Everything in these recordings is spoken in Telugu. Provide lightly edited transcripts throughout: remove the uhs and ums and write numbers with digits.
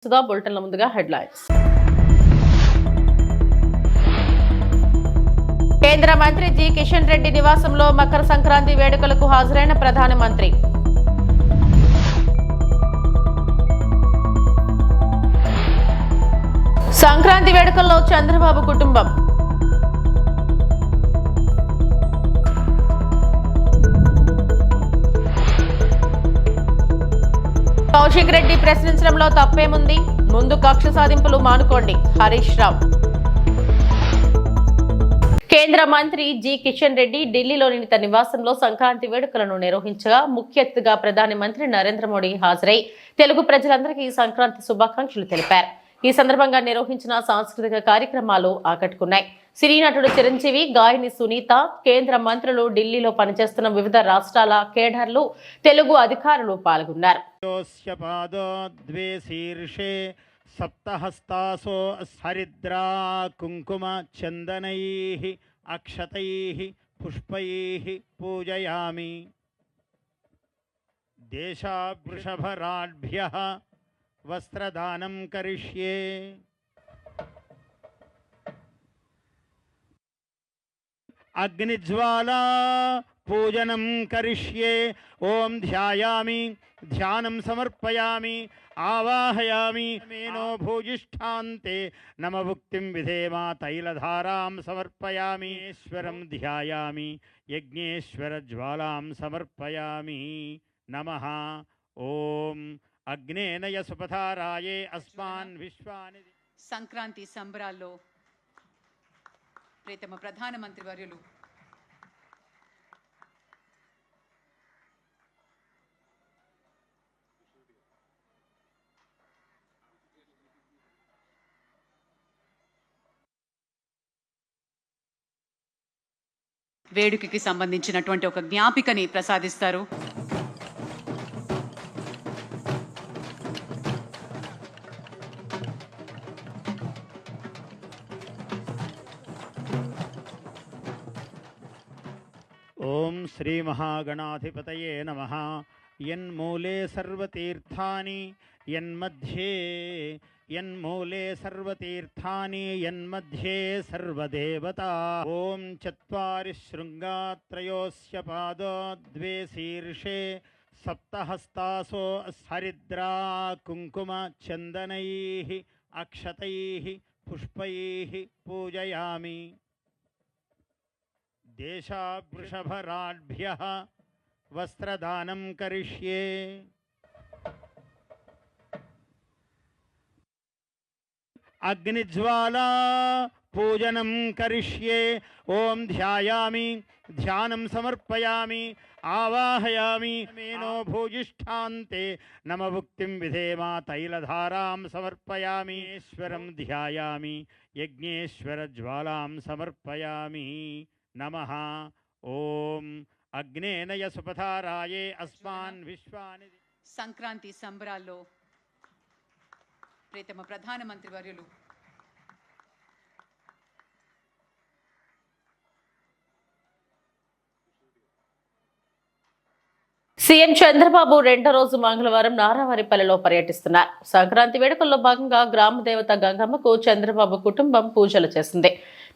సుధా బులెటిన్ల ముందుగా హెడ్లైన్స్. కేంద్ర మంత్రి జి కిషన్ రెడ్డి నివాసంలో మకర సంక్రాంతి వేడుకలకు హాజరైన ప్రధానమంత్రి. సంక్రాంతి వేడుకల్లో చంద్రబాబు కుటుంబం. కౌశిక్ రెడ్డి ప్రశ్నించడంలో తప్పేముంది, ముందు కక్ష సాధింపులు మానుకోండి హరీష్ రావు. కేంద్ర మంత్రి జి కిషన్ రెడ్డి ఢిల్లీలోని తన నివాసంలో సంక్రాంతి వేడుకలను నిర్వహించగా ముఖ్య అతిథిగా ప్రధానమంత్రి నరేంద్ర మోడీ హాజరై తెలుగు ప్రజలందరికీ సంక్రాంతి శుభాకాంక్షలు తెలిపారు. ఈ సందర్భంగా నిర్వహించిన సాంస్కృతిక కార్యక్రమాలు ఆకట్టుకున్నాయి. సినీ నటుడు చిరంజీవి, గాయని సునీత, కేంద్ర మంత్రులు, ఢిల్లీలో పనిచేస్తున్న వివిధ రాష్ట్రాల కేడర్లు, తెలుగు అధికారులు పాల్గొన్నారు. సప్తహస్తాసో హరిద్రా కుంకుమ చందనైః అక్షతైః పుష్పైః పూజయామి. దేశావృషభరాఢ్భ్యః వస్త్రదానం కరిష్యే. అగ్నిజ్వాలా పూజనం కరిష్యే. ఓం ధ్యాయామి, ధ్యానం సమర్పయామి, ఆవాహయామి. మేనో భూజిష్ఠాంతే నమభుక్తిం విధేమా. తైలధారాం సమర్పయామి. ఈశ్వరం ధ్యాయామి, యజ్ఞేశ్వర జ్వాలాం సమర్పయామి. నమః. ఓం అగ్నేనయ సుపథారాయే అస్మాన్ విశ్వాని. సంక్రాంతి సంబరాల్లో ప్రియతమ ప్రధానమంత్రి వర్యులు వేడుకకి సంబంధించినటువంటి ఒక జ్ఞాపికని ప్రసాదిస్తారు. ఓం శ్రీ మహాగణాధిపతయే నమః. యన్మూలే సర్వతీర్థాని యన్మూలే సర్వతీర్థాని యన్మధ్యే సర్వదేవతా. ఓం చత్వారి శృంగాత్రయోస్య పాదో ద్వే శీర్షే సప్తహస్తాసో హరిద్రా కుంకుమ చందనైః అక్షతైః పుష్పైః పూజయామి. దేశావృషభరాఢ్భ్యః వస్త్రదానం కరిష్యే. అగ్నిజ్వాలా పూజనం కరిష్యే. ఓం ధ్యాయామి, ధ్యానం సమర్పయామి, ఆవాహయామి. మేనో భూజిష్ఠాంతే నమభుక్తిం విధేమా. తైలధారాం సమర్పయామి. ఈశ్వరం ధ్యాయామి, యజ్ఞేశ్వర జ్వాలాం సమర్పయామి. నమః. ఓం అగ్నేనయ సుపథారాయే అస్మాన్ విశ్వాని. సంక్రాంతి సంబరాల్లో ప్రియతమ ప్రధానమంత్రి వర్యులు సీఎం చంద్రబాబు రెండో రోజు మంగళవారం నారావారిపల్లెలో పర్యటిస్తున్నారు. సంక్రాంతి వేడుకల్లో భాగంగా గ్రామ దేవత గంగమ్మకు చంద్రబాబు కుటుంబం పూజలు చేసింది.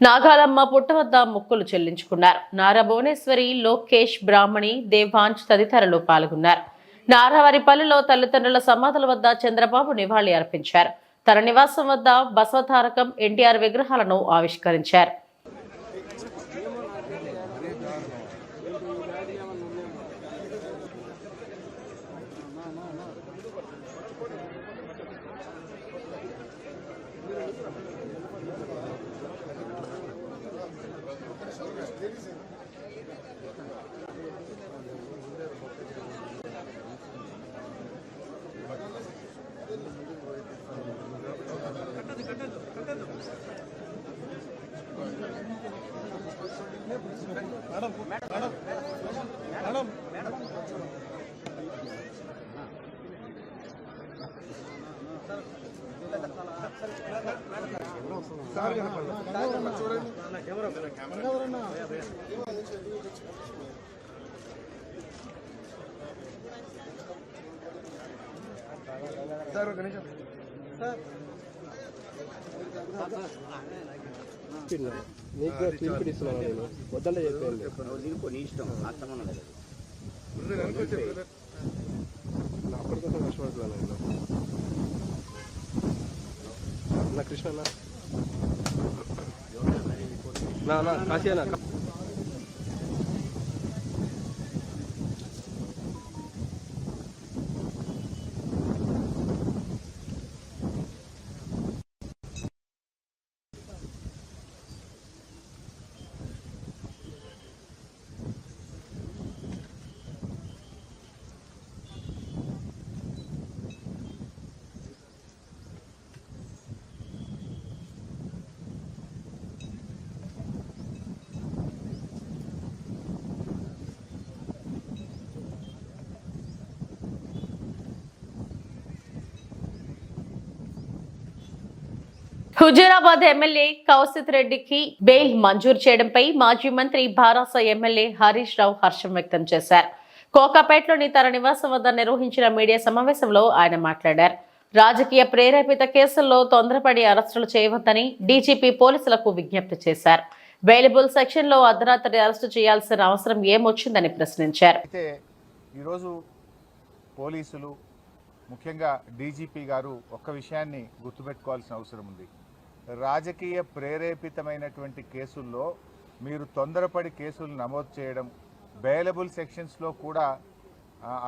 నాగాలమ్మ పుట్ట వద్ద మొక్కులు చెల్లించుకున్నారు. నారా భువనేశ్వరి, లోకేష్, బ్రాహ్మణి, దేవాంశ్ తదితరులు పాల్గొన్నారు. నారావారిపల్లెలో తల్లిదండ్రుల సమాధుల వద్ద చంద్రబాబు నివాళి అర్పించారు. తన నివాసం వద్ద బసవతారకం, ఎన్టీఆర్ విగ్రహాలను ఆవిష్కరించారు. సార్ ఒక నిమిషం నీకు తీర్పిస్తున్నాను నేను వద్దంటే చెప్పాను నా అప్పటి కోసం కష్టపడుతున్నాను నేను నా కృష్ణ నా కాశీనా హుజూరాబాద్ ఎమ్మెల్యే కౌశిక్ రెడ్డికి బెయిల్ మంజూరు చేయడంపై మాజీ మంత్రి భారాస ఎమ్మెల్యే హరీష్ రావు హర్షం వ్యక్తం చేశారు. కోకాపేటలోని తన నివాసం వద్ద నిర్వహించిన మీడియా సమావేశంలో ఆయన మాట్లాడారు. రాజకీయ ప్రేరేపిత కేసుల్లో తొందరపడి అరెస్టులు చేయవద్దని డీజీపీ పోలీసులకు విజ్ఞప్తి చేశారు. బెయిలబుల్ సెక్షన్ లో అర్ధరాత్రి అరెస్టు చేయాల్సిన అవసరం ఏమొచ్చిందని ప్రశ్నించారు. అయితే ఈరోజు పోలీసులు ముఖ్యంగా డీజీపీ గారు ఒక్క విషయాన్ని గుర్తుపెట్టుకోవాల్సిన అవసరం ఉంది. రాజకీయ ప్రేరేపితమైనటువంటి కేసుల్లో మీరు తొందరపడి కేసులు నమోదు చేయడం, బెయిలబుల్ సెక్షన్స్లో కూడా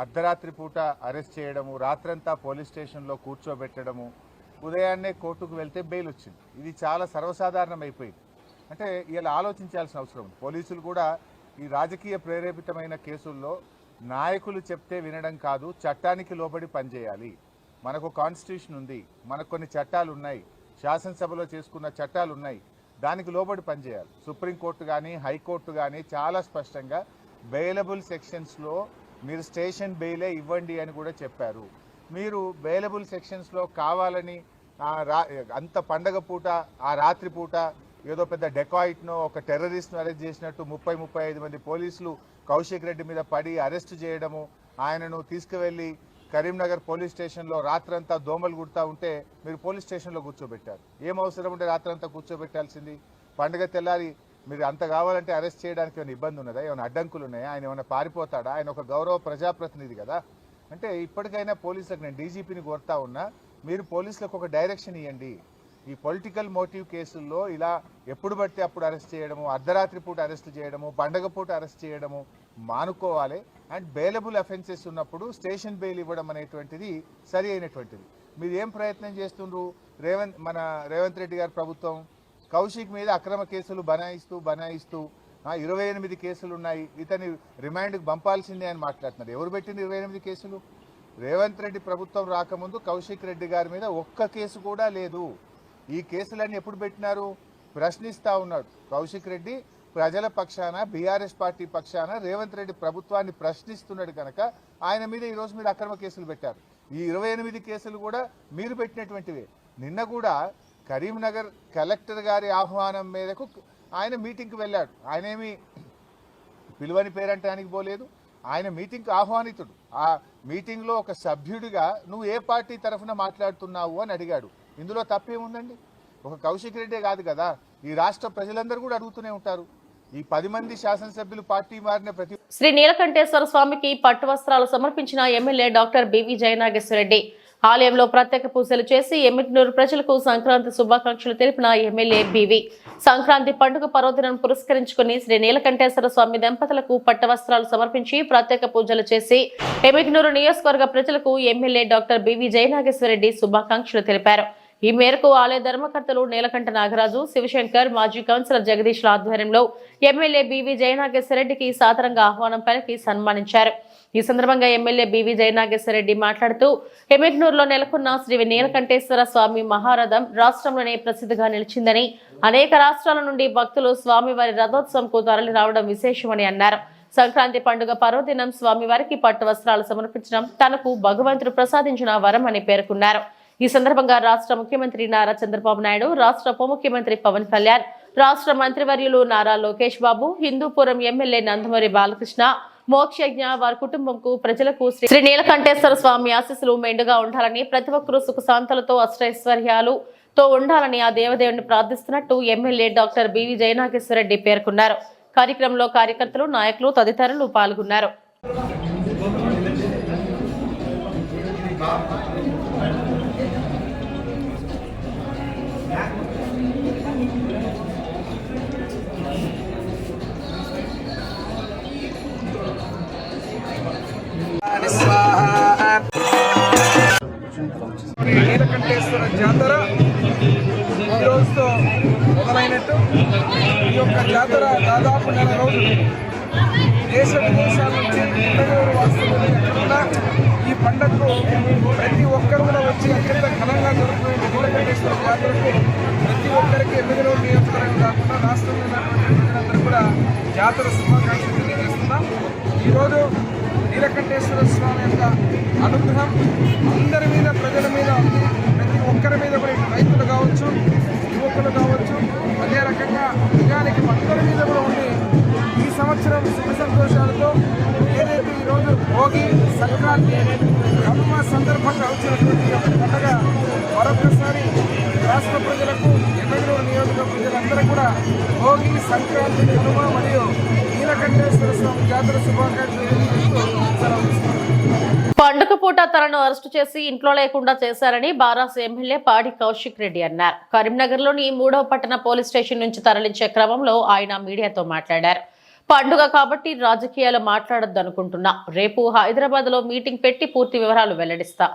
అర్ధరాత్రి పూట అరెస్ట్ చేయడము, రాత్రంతా పోలీస్ స్టేషన్లో కూర్చోబెట్టడము, ఉదయాన్నే కోర్టుకు వెళ్తే బెయిల్ వచ్చింది. ఇది చాలా సర్వసాధారణం అయిపోయింది. అంటే ఇలా ఆలోచించాల్సిన అవసరం. పోలీసులు కూడా ఈ రాజకీయ ప్రేరేపితమైన కేసుల్లో నాయకులు చెప్తే వినడం కాదు, చట్టానికి లోబడి పనిచేయాలి. మనకు కాన్స్టిట్యూషన్ ఉంది, మనకు కొన్ని చట్టాలు ఉన్నాయి, శాసనసభలో చేసుకున్న చట్టాలు ఉన్నాయి, దానికి లోబడి పనిచేయాలి. సుప్రీంకోర్టు కానీ హైకోర్టు కానీ చాలా స్పష్టంగా బెయిలబుల్ సెక్షన్స్లో మీరు స్టేషన్ బెయిలే ఇవ్వండి అని కూడా చెప్పారు. మీరు బెయిలబుల్ సెక్షన్స్లో కావాలని అంత పండగ పూట ఆ రాత్రి పూట ఏదో పెద్ద డెకాయిట్నో ఒక టెర్రరిస్ట్ను అరెస్ట్ చేసినట్టు 30-35 మంది పోలీసులు కౌశిక్ రెడ్డి మీద పడి అరెస్ట్ చేయడము, ఆయనను తీసుకువెళ్ళి కరీంనగర్ పోలీస్ స్టేషన్లో రాత్రంతా దోమలు కుడతా ఉంటే మీరు పోలీస్ స్టేషన్లో కూర్చోబెట్టారు. ఏం అవసరం ఉంటే రాత్రంతా కూర్చోబెట్టాల్సింది? పండుగ తెల్లారి మీరు అంత కావాలంటే అరెస్ట్ చేయడానికి ఏమైనా ఇబ్బంది ఉన్నదా? ఏమైనా అడ్డంకులు ఉన్నాయా? ఆయన ఏమైనా పారిపోతాడా? ఆయన ఒక గౌరవ ప్రజాప్రతినిధి కదా. అంటే ఇప్పటికైనా పోలీసులకు నేను డీజీపీని కోరుతా ఉన్నా, మీరు పోలీసులకు ఒక డైరెక్షన్ ఇవ్వండి. ఈ పొలిటికల్ మోటివ్ కేసుల్లో ఇలా ఎప్పుడు పడితే అప్పుడు అరెస్ట్ చేయడము, అర్ధరాత్రి పూట అరెస్ట్ చేయడము, పండగ పూట అరెస్ట్ చేయడము మానుకోవాలి. అండ్ బెయిలబుల్ అఫెన్సెస్ ఉన్నప్పుడు స్టేషన్ బెయిల్ ఇవ్వడం అనేటువంటిది సరి అయినటువంటిది. మీరు ఏం ప్రయత్నం చేస్తుండ్రు? మన రేవంత్ రెడ్డి గారి ప్రభుత్వం కౌశిక్ మీద అక్రమ కేసులు బనాయిస్తూ 28 కేసులు ఉన్నాయి, ఇతని రిమాండ్కి పంపాల్సిందే అని మాట్లాడుతున్నారు. ఎవరు పెట్టింది 28 కేసులు? రేవంత్ రెడ్డి ప్రభుత్వం రాకముందు కౌశిక్ రెడ్డి గారి మీద ఒక్క కేసు కూడా లేదు. ఈ కేసులన్నీ ఎప్పుడు పెట్టినారు? ప్రశ్నిస్తూ ఉన్నాడు కౌశిక్ రెడ్డి. ప్రజల పక్షాన, బీఆర్ఎస్ పార్టీ పక్షాన రేవంత్ రెడ్డి ప్రభుత్వాన్ని ప్రశ్నిస్తున్నాడు కనుక ఆయన మీద ఈరోజు మీరు అక్రమ కేసులు పెట్టారు. ఈ 28 కేసులు కూడా మీరు పెట్టినటువంటివే. నిన్న కూడా కరీంనగర్ కలెక్టర్ గారి ఆహ్వానం మేరకు ఆయన మీటింగ్కి వెళ్ళాడు. ఆయనేమి పిలువని పేరంటానికి పోలేదు, ఆయన మీటింగ్కి ఆహ్వానితుడు. ఆ మీటింగ్లో ఒక సభ్యుడిగా నువ్వు ఏ పార్టీ తరఫున మాట్లాడుతున్నావు అని అడిగాడు. ఇందులో తప్పేముందండి? ఒక కౌశిక్ రెడ్డే కాదు కదా, ఈ రాష్ట్ర ప్రజలందరూ కూడా అడుగుతూనే ఉంటారు. ఈ 10 మంది శాసనసభ్యులు పార్టీ మారిన ప్రతి శ్రీ నీలకంఠేశ్వర స్వామికి పట్టు వస్త్రాలు సమర్పించిన ఎమ్మెల్యే డాక్టర్ బివి జయనాగేశ్వరరెడ్డి ఆలయంలో ప్రత్యేక పూజలు చేసి ఎమ్మిగ్నూరు ప్రజలకు సంక్రాంతి శుభాకాంక్షలు తెలిపిన ఎమ్మెల్యే బివి సంక్రాంతి పండుగ పర్వదినం పురస్కరించుకుని శ్రీ నీలకంఠేశ్వర స్వామి దంపతులకు పట్టు వస్త్రాలు సమర్పించి ప్రత్యేక పూజలు చేసి ఎమ్మిగ్నూరు నియోజకవర్గ ప్రజలకు ఎమ్మెల్యే డాక్టర్ బివి జయనాగేశ్వరరెడ్డి శుభాకాంక్షలు తెలిపారు. ఈ మేరకు ఆలయ ధర్మకర్తలు నీలకంఠ నాగరాజు, శివశంకర్, మాజీ కౌన్సిలర్ జగదీష్ల ఆధ్వర్యంలో ఎమ్మెల్యే బివి జయనాగేశ్వరరెడ్డికి సాదరంగా ఆహ్వానం పలికి సన్మానించారు. ఈ సందర్భంగా ఎమ్మెల్యే బివి జయనాగేశ్వరరెడ్డి మాట్లాడుతూ ఎమ్మిగ్నూరులో నెలకొన్న శ్రీ నీలకంఠేశ్వర స్వామి మహారథం రాష్ట్రంలోనే ప్రసిద్ధిగా నిలిచిందని, అనేక రాష్ట్రాల నుండి భక్తులు స్వామివారి రథోత్సవంకు తరలి రావడం విశేషమని అన్నారు. సంక్రాంతి పండుగ పర్వదినం స్వామివారికి పట్టు వస్త్రాలు సమర్పించడం తనకు భగవంతుడు ప్రసాదించిన వరం అని పేర్కొన్నారు. ఈ సందర్భంగా రాష్ట్ర ముఖ్యమంత్రి నారా చంద్రబాబు నాయుడు, రాష్ట్ర ఉప ముఖ్యమంత్రి పవన్ కళ్యాణ్, రాష్ట్ర మంత్రివర్యులు నారా లోకేష్ బాబు, హిందూపురం ఎమ్మెల్యే నందమూరి బాలకృష్ణ, మోక్షజ్ఞ వారి కుటుంబంకు ప్రజలకు శ్రీ నీలకంఠేశ్వర స్వామి ఆశీస్సులు మెండుగా ఉండాలని ప్రతి ఒక్కరూ సుఖశాంతులతో అష్టైశ్వర్యాలతో ఉండాలని ఆ దేవదేవుని ప్రార్థిస్తున్నట్టు ఎమ్మెల్యే డాక్టర్ బివి జయనాగేశ్వరరెడ్డి పేర్కొన్నారు. కార్యక్రమంలో కార్యకర్తలు, నాయకులు తదితరులు పాల్గొన్నారు. నీలకంఠేశ్వర జాతర ఈ రోజుతో మొదలైనట్టు ఈ యొక్క జాతర దాదాపు 4 రోజులు దేశ విదేశాల నుంచి పండుగలు వాస్తవులు ఎక్కడున్నా ఈ పండుగకు ప్రతి ఒక్కరు కూడా వచ్చి అత్యంత ఘనంగా జరుగుతున్న నీలకంఠేశ్వర జాతరకు ప్రతి ఒక్కరికి ఎమ్మెల్యేలు నియోజకవర్గం కాకుండా రాష్ట్రంలో ఉన్నటువంటి ప్రజలందరూ కూడా జాతర శుభాకాంక్షలు తెలియజేస్తున్నాం. ఈరోజు నీలకంఠేశ్వర స్వామి యొక్క అనుగ్రహం అందరి మీద, ప్రజల మీద ఉంది. ప్రతి ఒక్కరి మీద కూడా రైతులు కావచ్చు, యువకులు కావచ్చు, అదే రకంగా నిజానికి అందరి మీద కూడా ఉంది. ఈ సంవత్సరం సుఖ సంతోషాలతో ఏదైతే ఈరోజు భోగి, సంక్రాంతి, కనుమ సందర్భంగా వచ్చినటువంటి పండుగ మరొకసారి రాష్ట్ర ప్రజలకు, ఎమ్మెల్యేలు నియోజకవర్గ ప్రజలందరూ కూడా భోగి, సంక్రాంతి, కనుమ మరియు నీలకంఠేశ్వర స్వామి జాతర శుభాకాంక్షలు తెలియజేస్తూ సెలవు. పండుగ పూట తనను అరెస్టు చేసి ఇంట్లో లేకుండా చేశారని బారాస్ ఎమ్మెల్యే పాడి కౌశిక్ రెడ్డి అన్నారు. కరీంనగర్లోని 3వ పట్టణ పోలీస్ స్టేషన్ నుంచి తరలించే క్రమంలో ఆయన మీడియాతో మాట్లాడారు. పండుగ కాబట్టి రాజకీయాలు మాట్లాడొద్దనుకుంటున్నా. రేపు హైదరాబాద్ లో మీటింగ్ పెట్టి పూర్తి వివరాలు వెల్లడిస్తా.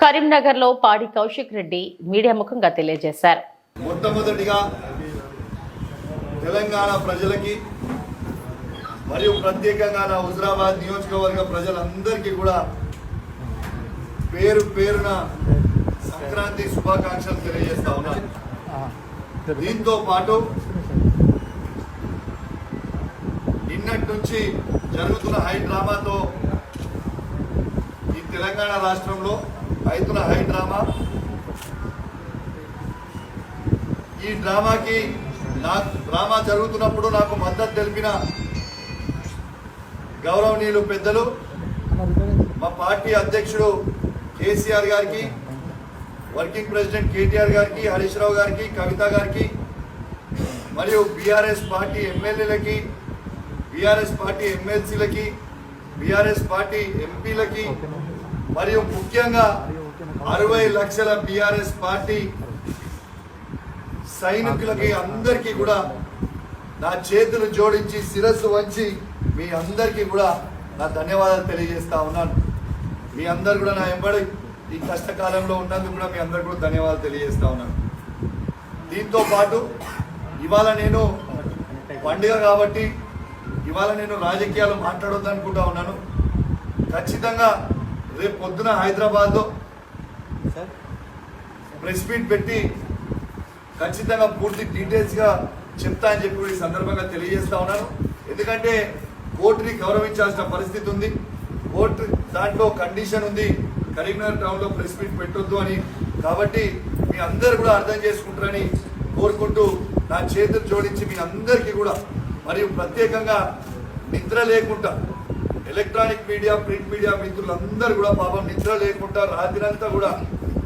కరీంనగర్ లో పాడి కౌశిక్ రెడ్డి మీడియా ముఖంగా తెలియజేశారు. మొట్టమొదటిగా తెలంగాణ ప్రజలకి మరియు ప్రత్యేకంగా నా హుజరాబాద్ నియోజకవర్గ ప్రజలందరికీ కూడా పేరు పేరున సంక్రాంతి శుభాకాంక్షలు తెలియజేస్తా ఉన్నాను. దీంతో పాటు నిన్నటి నుంచి జరుగుతున్న హై డ్రామాతో ఈ తెలంగాణ రాష్ట్రంలో అవుతున్న హై డ్రామా, ఈ డ్రామాకి డ్రామా జరుగుతున్నప్పుడు నాకు మద్దతు తెలిపిన గౌరవనీయులు పెద్దలు మా పార్టీ అధ్యక్షుడు కేసీఆర్ గారికి, వర్కింగ్ ప్రెసిడెంట్ కేటీఆర్ గారికి, హరీష్ రావు గారికి, కవిత గారికి మరియు బీఆర్ఎస్ పార్టీ ఎమ్మెల్యేలకి, బీఆర్ఎస్ పార్టీ ఎమ్మెల్సీలకి, బీఆర్ఎస్ పార్టీ ఎంపీలకి మరియు ముఖ్యంగా 60 లక్షల బీఆర్ఎస్ పార్టీ సైనికులకి అందరికీ కూడా నా చేతులు జోడించి శిరస్సు వంచి మీ అందరికీ కూడా నా ధన్యవాదాలు తెలియజేస్తా ఉన్నాను. మీ అందరు కూడా నా ఎంబడి ఈ కష్టకాలంలో ఉన్నందుకు కూడా మీ అందరు కూడా ధన్యవాదాలు తెలియజేస్తా ఉన్నాను. దీంతో పాటు ఇవాళ నేను పండుగ కాబట్టి ఇవాళ నేను రాజకీయాలు మాట్లాడొద్దు అనుకుంటా ఉన్నాను. ఖచ్చితంగా రేపు పొద్దున హైదరాబాద్లో ప్రెస్ మీట్ పెట్టి ఖచ్చితంగా పూర్తి డీటెయిల్స్గా చెప్తా అని చెప్పి ఈ సందర్భంగా తెలియజేస్తా ఉన్నాను. ఎందుకంటే కోర్టుని గౌరవించాల్సిన పరిస్థితి ఉంది. కోర్టు దాంట్లో కండిషన్ ఉంది కరీంనగర్ టౌన్లో ప్రెస్ మీట్ పెట్టొద్దు అని. కాబట్టి మీ అందరు కూడా అర్థం చేసుకుంటారని కోరుకుంటూ నా చేతులు జోడించి మీ అందరికీ కూడా మరియు ప్రత్యేకంగా నిద్ర లేకుండా ఎలక్ట్రానిక్ మీడియా, ప్రింట్ మీడియా మిత్రులందరూ కూడా పాపం నిద్ర లేకుండా రాత్రంతా కూడా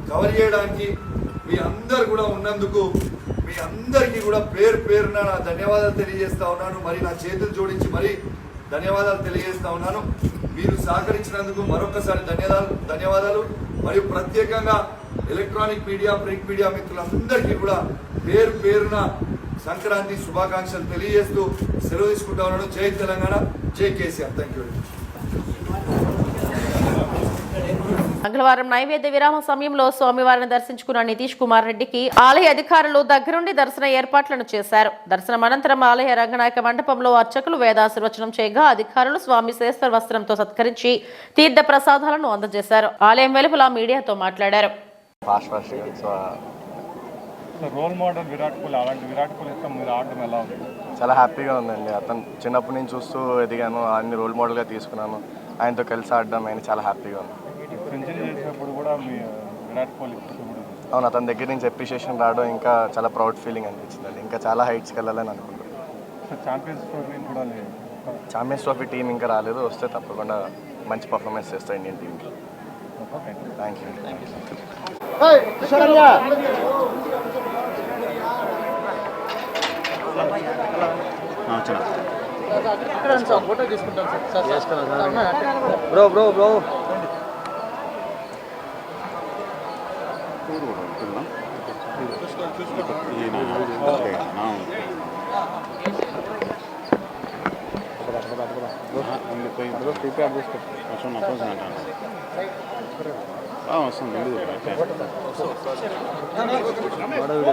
కవర్ చేయడానికి మీ అందరు కూడా ఉన్నందుకు మీ అందరికీ కూడా పేరు పేరున నా ధన్యవాదాలు తెలియజేస్తా ఉన్నాను. మరి నా చేతులు జోడించి మరి ధన్యవాదాలు తెలియజేస్తా ఉన్నాను. మీరు సహకరించినందుకు మరొకసారి ధన్యవాదాలు. మరియు ప్రత్యేకంగా ఎలక్ట్రానిక్ మీడియా, ప్రింట్ మీడియా మిత్రులందరికీ కూడా పేరు పేరున సంక్రాంతి శుభాకాంక్షలు తెలియజేస్తూ సెలవు తీసుకుంటా ఉన్నాను. జై తెలంగాణ, జై కేసీఆర్. Thank you. మంగళవారం నైవేద్య విరామ సమయంలో స్వామివారిని దర్శించుకున్న నితీష్ కుమార్ రెడ్డికి ఆలయ అధికారులు దగ్గరుండి దర్శన ఏర్పాట్లను చేశారు. దర్శనం అనంతరం ఆలయ రంగనాయక మండపంలో అర్చకులు వేదాశీర్వచనం చేయగా అధికారులు స్వామి శ్రేష్ఠ వస్త్రంతో సత్కరించి తీర్థ ప్రసాదాలను అందజేశారు. ఆలయం వెలుపల మీడియాతో మాట్లాడారు. రోల్ మోడల్ విరాట్ కోహ్లీ, అలాంటి విరాట్ కోహ్లీ మీరు ఆడడం ఎలా ఉంది? చాలా హ్యాపీగా ఉందండి. అతను చిన్నప్పటి నుంచి చూస్తూ ఎదిగాను, అన్ని రోల్ మోడల్గా తీసుకున్నాను. ఆయనతో కలిసి ఆడడం ఆయన చాలా హ్యాపీగా ఉంది. సెంచరీ చేసినప్పుడు కూడా మీ విరాట్ కోహ్లీ అవును, అతని దగ్గర నుంచి అప్రిషియేషన్ రావడం ఇంకా చాలా ప్రౌడ్ ఫీలింగ్ అనిపించిందండి. ఇంకా చాలా హైట్స్కి వెళ్ళాలని అనుకుంటున్నాను. ఛాంపియన్స్ ట్రోఫీ కూడా ఛాంపియన్స్ ట్రోఫీ టీం ఇంకా రాలేదు, వస్తే తప్పకుండా మంచి పర్ఫార్మెన్స్ చేస్తాయి ఇండియన్ టీంకి. Thank you. Bro bro bro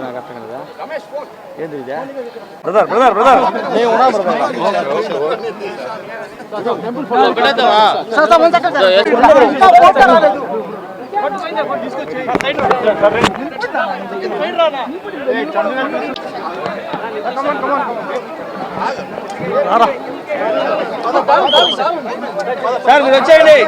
నాకు అర్థం కదా ఏంటి ఇదే బ్రదర్ బ్రదర్ బ్రదర్ నేను ఉన్నా సార్ మీరు వచ్చేయండి.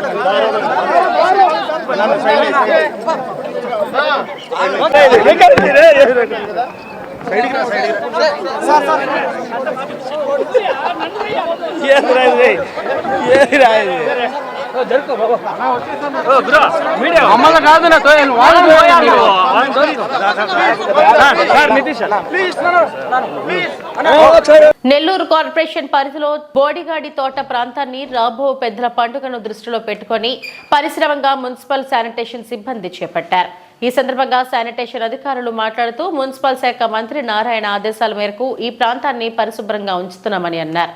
మమ్మల్ని కాదు నెల్లూరు కార్పొరేషన్ పరిధిలో బోడిగాడి తోట ప్రాంతాన్ని రాబో పెద్దల పండుగను దృష్టిలో పెట్టుకుని పరిశ్రమంగా మున్సిపల్ శానిటేషన్ సిబ్బంది చేపట్టారు. ఈ సందర్భంగా శానిటేషన్ అధికారులు మాట్లాడుతూ మున్సిపల్ శాఖ మంత్రి నారాయణ ఆదేశాల మేరకు ఈ ప్రాంతాన్ని పరిశుభ్రంగా ఉంచుతున్నామని అన్నారు.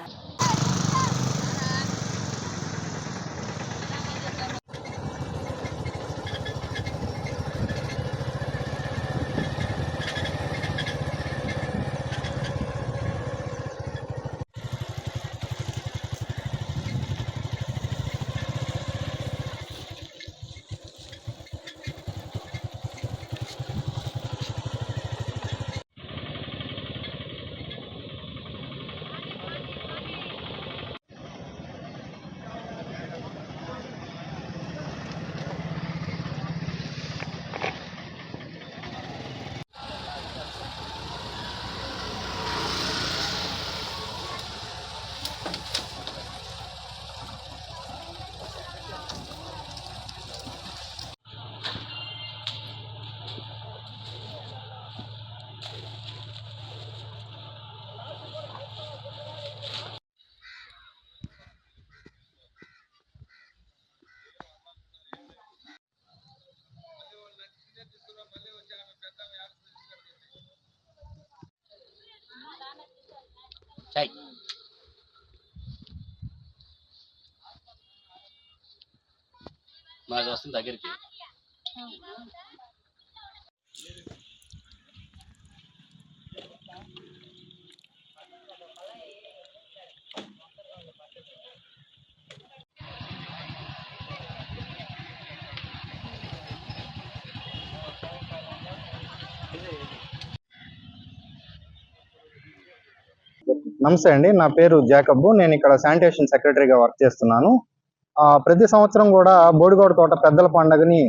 నాకు వస్తుంది దగ్గరికి. నమస్తే అండి, నా పేరు జాకబ్. నేను ఇక్కడ శానిటేషన్ సెక్రటరీగా వర్క్ చేస్తున్నాను. ప్రతి సంవత్సరం కూడా బోడిగోడ తోట పెద్దల పండుగని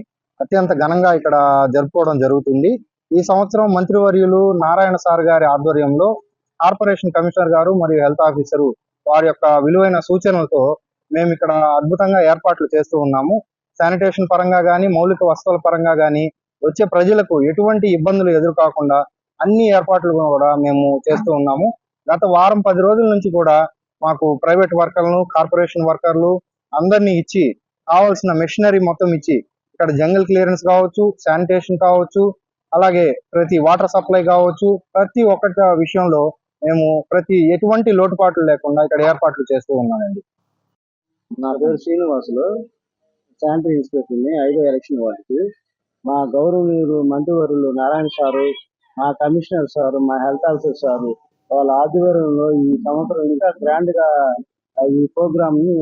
అత్యంత ఘనంగా ఇక్కడ జరుపుకోవడం జరుగుతుంది. ఈ సంవత్సరం మంత్రివర్యులు నారాయణ సార్ గారి ఆధ్వర్యంలో కార్పొరేషన్ కమిషనర్ గారు మరియు హెల్త్ ఆఫీసరు వారి యొక్క విలువైన సూచనలతో మేము ఇక్కడ అద్భుతంగా ఏర్పాట్లు చేస్తూ ఉన్నాము. శానిటేషన్ పరంగా కానీ, మౌలిక వసతుల పరంగా కానీ వచ్చే ప్రజలకు ఎటువంటి ఇబ్బందులు ఎదురుకాకుండా అన్ని ఏర్పాట్లు కూడా మేము చేస్తూ ఉన్నాము. గత వారం 10 రోజుల నుంచి కూడా మాకు ప్రైవేట్ వర్కర్లను, కార్పొరేషన్ వర్కర్లు అందరినీ ఇచ్చి కావాల్సిన మెషినరీ మొత్తం ఇచ్చి ఇక్కడ జంగల్ క్లియరెన్స్ కావచ్చు, శానిటేషన్ కావచ్చు, అలాగే ప్రతి వాటర్ సప్లై కావచ్చు, ప్రతి ఒక్కటి విషయంలో మేము ఎటువంటి లోటుపాట్లు లేకుండా ఇక్కడ ఏర్పాట్లు చేస్తూ ఉన్నామండి. నా పేరు శ్రీనివాసులు, శానిటరీ ఇన్స్పెక్టర్ని 5వ ఎలక్షన్ వాటికి. మా గౌరవనీయులు మంత్రివర్యులు నారాయణ సారు, మా కమిషనర్ సారు, మా హెల్త్ ఆఫీసర్ సారు వాళ్ళ ఆధ్వర్యంలో ఈ సంవత్సరం ఇంకా గ్రాండ్ గా ఈ ప్రోగ్రామ్ ని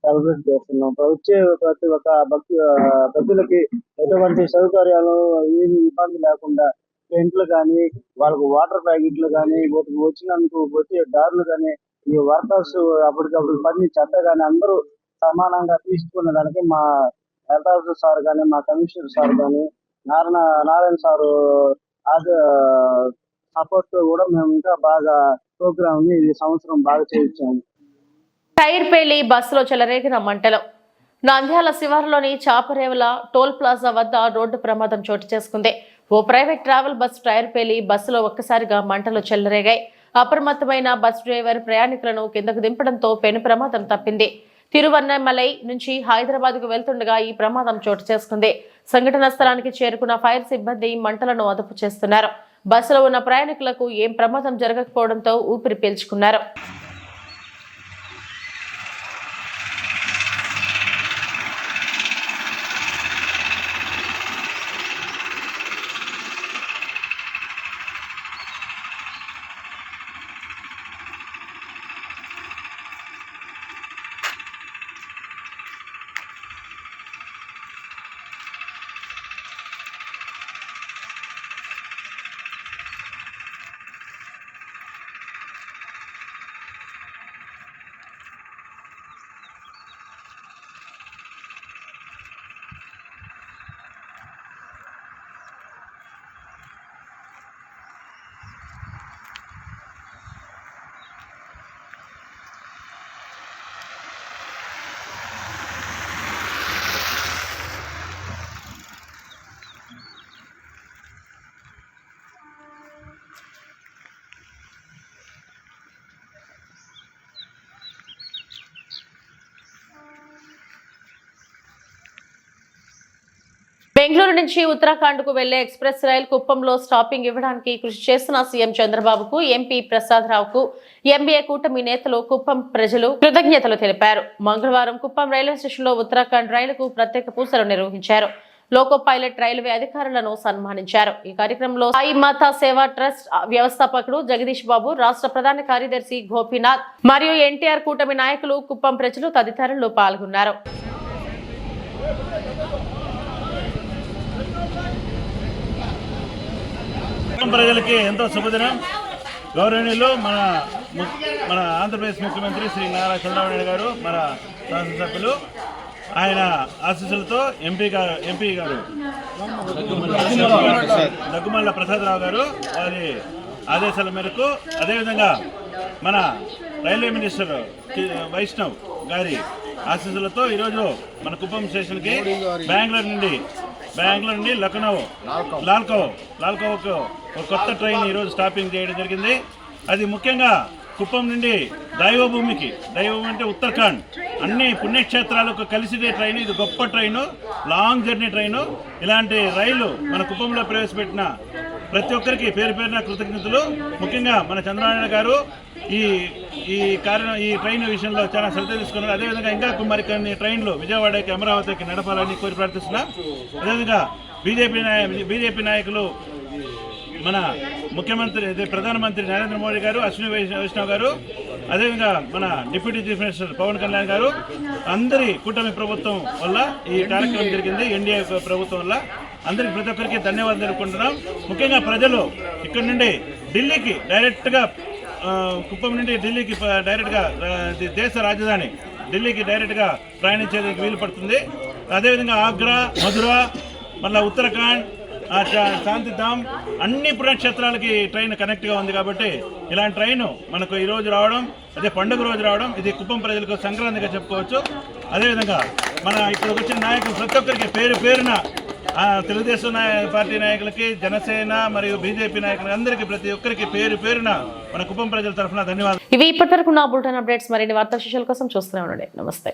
సెలబ్రేట్ చేస్తున్నాం. వచ్చే ప్రతి ఒక్క భక్తులకి ఎటువంటి సౌకర్యాలు ఏమి ఇబ్బంది లేకుండా టెంట్లు కానీ, వాళ్ళకు వాటర్ ప్యాకెట్లు కానీ, వచ్చినందుకు వచ్చే దారులు కానీ, ఈ వర్కర్స్ అప్పటికప్పుడు పని చెత్త కానీ అందరూ సమానంగా తీసుకునే దానికి మా హెల్త్ ఆఫీసర్ సార్ కానీ, మా కమిషనర్ సార్ కానీ, నారాయణ సారు సపోర్ట్ కూడా మేము ఇంకా బాగా ప్రోగ్రామ్ ని ఈ సంవత్సరం బాగా చేయించాము. టైర్ పేలి బస్సులో చెలరేగిన మంటలు. నంద్యాల శివారులోని చాపరేవుల టోల్ ప్లాజా వద్ద రోడ్డు ప్రమాదం చోటు చేసుకుంది. ఓ ప్రైవేట్ ట్రావెల్ బస్సు టైర్ పేలి బస్సులో ఒక్కసారిగా మంటలు చెలరేగాయి. అప్రమత్తమైన బస్ డ్రైవర్ ప్రయాణికులను కిందకు దింపడంతో పెను ప్రమాదం తప్పింది. తిరువన్నమలై నుంచి హైదరాబాద్కు వెళ్తుండగా ఈ ప్రమాదం చోటు చేసుకుంది. సంఘటన స్థలానికి చేరుకున్న ఫైర్ సిబ్బంది మంటలను అదుపు చేస్తున్నారు. బస్సులో ఉన్న ప్రయాణికులకు ఏం ప్రమాదం జరగకపోవడంతో ఊపిరి పీల్చుకున్నారు. బెంగళూరు నుంచి ఉత్తరాఖండ్ కు వెళ్లే ఎక్స్ప్రెస్ రైలు కుప్పంలో స్టాపింగ్ ఇవ్వడానికి కృషి చేస్తున్న సీఎం చంద్రబాబుకు, ఎంపీ ప్రసాద్ రావుకు, ఎంబీఏ కూటమి నేతలు, కుప్పం ప్రజలు కృతజ్ఞతలు తెలిపారు. మంగళవారం కుప్పం రైల్వే స్టేషన్లో ఉత్తరాఖండ్ రైలుకు ప్రత్యేక పూజలు నిర్వహించారు. లోకో పైలట్ రైల్వే అధికారులను సన్మానించారు. ఈ కార్యక్రమంలో సాయి మాతా సేవా ట్రస్ట్ వ్యవస్థాపకుడు జగదీష్ బాబు, రాష్ట్ర ప్రధాన కార్యదర్శి గోపీనాథ్ మరియు ఎన్టీఆర్ కూటమి నాయకులు, కుప్పం ప్రజలు తదితరులు పాల్గొన్నారు. ప్రజలకి ఎంతో శుభదినం. గౌరవనీయులు మన ఆంధ్రప్రదేశ్ ముఖ్యమంత్రి శ్రీ నారా చంద్రబాబు నాయుడు గారు, మన శాసనసభ్యులు, ఆయన ఆశీస్సులతో ఎంపీ గారు దగ్గుమల్ల ప్రసాదరావు గారు వారి ఆదేశాల మేరకు, అదేవిధంగా మన రైల్వే మినిస్టర్ వైష్ణవ్ గారి ఆశీస్సులతో ఈరోజు మన కుప్పం స్టేషన్కి బెంగళూరు నుండి లక్నో లాల్కోకు ఒక కొత్త ట్రైన్ ఈరోజు స్టాపింగ్ చేయడం జరిగింది. అది ముఖ్యంగా కుప్పం నుండి దైవభూమి అంటే ఉత్తరాఖండ్ అన్ని పుణ్యక్షేత్రాలకు కలిసిదే ట్రైన్. ఇది గొప్ప ట్రైను, లాంగ్ జర్నీ ట్రైను. ఇలాంటి రైలు మన కుప్పంలో ప్రవేశపెట్టిన ప్రతి ఒక్కరికి పేరు పేరున కృతజ్ఞతలు. ముఖ్యంగా మన చంద్రబాబు గారు ఈ ట్రైన్ విషయంలో చాలా శ్రద్ధ తీసుకున్నారు. అదేవిధంగా ఇంకా మరి కొన్ని ట్రైన్లు విజయవాడకి, అమరావతికి నడపాలని కోరి ప్రార్థిస్తున్నాం. అదేవిధంగా బీజేపీ నాయకులు, మన ముఖ్యమంత్రి ప్రధానమంత్రి నరేంద్ర మోడీ గారు, అశ్విని వైష్ణవ్ గారు, అదేవిధంగా మన deputy chief minister Pawan Kalyan గారు, అందరి కూటమి ప్రభుత్వం వల్ల ఈ కార్యక్రమం జరిగింది. ఎన్డీఏ ప్రభుత్వం వల్ల అందరికి ప్రతి ఒక్కరికి ధన్యవాదాలు తెలుపుకుంటున్నాం. ముఖ్యంగా ప్రజలు ఇక్కడ నుండి ఢిల్లీకి డైరెక్ట్గా, కుప్పం నుండి ఢిల్లీకి డైరెక్ట్గా, దేశ రాజధాని ఢిల్లీకి డైరెక్ట్గా ప్రయాణించేందుకు వీలు పడుతుంది. అదేవిధంగా ఆగ్రా, మధుర, మళ్ళీ ఉత్తరాఖండ్, శాంతిధామ్ అన్ని పుణ్యక్షేత్రాలకి ట్రైన్ కనెక్ట్గా ఉంది. కాబట్టి ఇలాంటి ట్రైన్ మనకు ఈరోజు రావడం, అదే పండుగ రోజు రావడం, ఇది కుప్పం ప్రజలకు సంక్రాంతిగా చెప్పుకోవచ్చు. అదేవిధంగా మన ఇక్కడికి వచ్చిన నాయకులు ప్రతి ఒక్కరికి పేరున తెలుగుదేశం పార్టీ నాయకులకి, జనసేన మరియు బీజేపీ నాయకులకి అందరికీ ప్రతి ఒక్కరికి పేరున మన కుప్పం ప్రజల తరఫున ధన్యవాదాలు. ఇవి ఇప్పటివరకు నా బులెటిన్ అప్డేట్స్. మరిన్ని వార్తా విశేషాల కోసం చూస్తూనే ఉండండి. నమస్తే.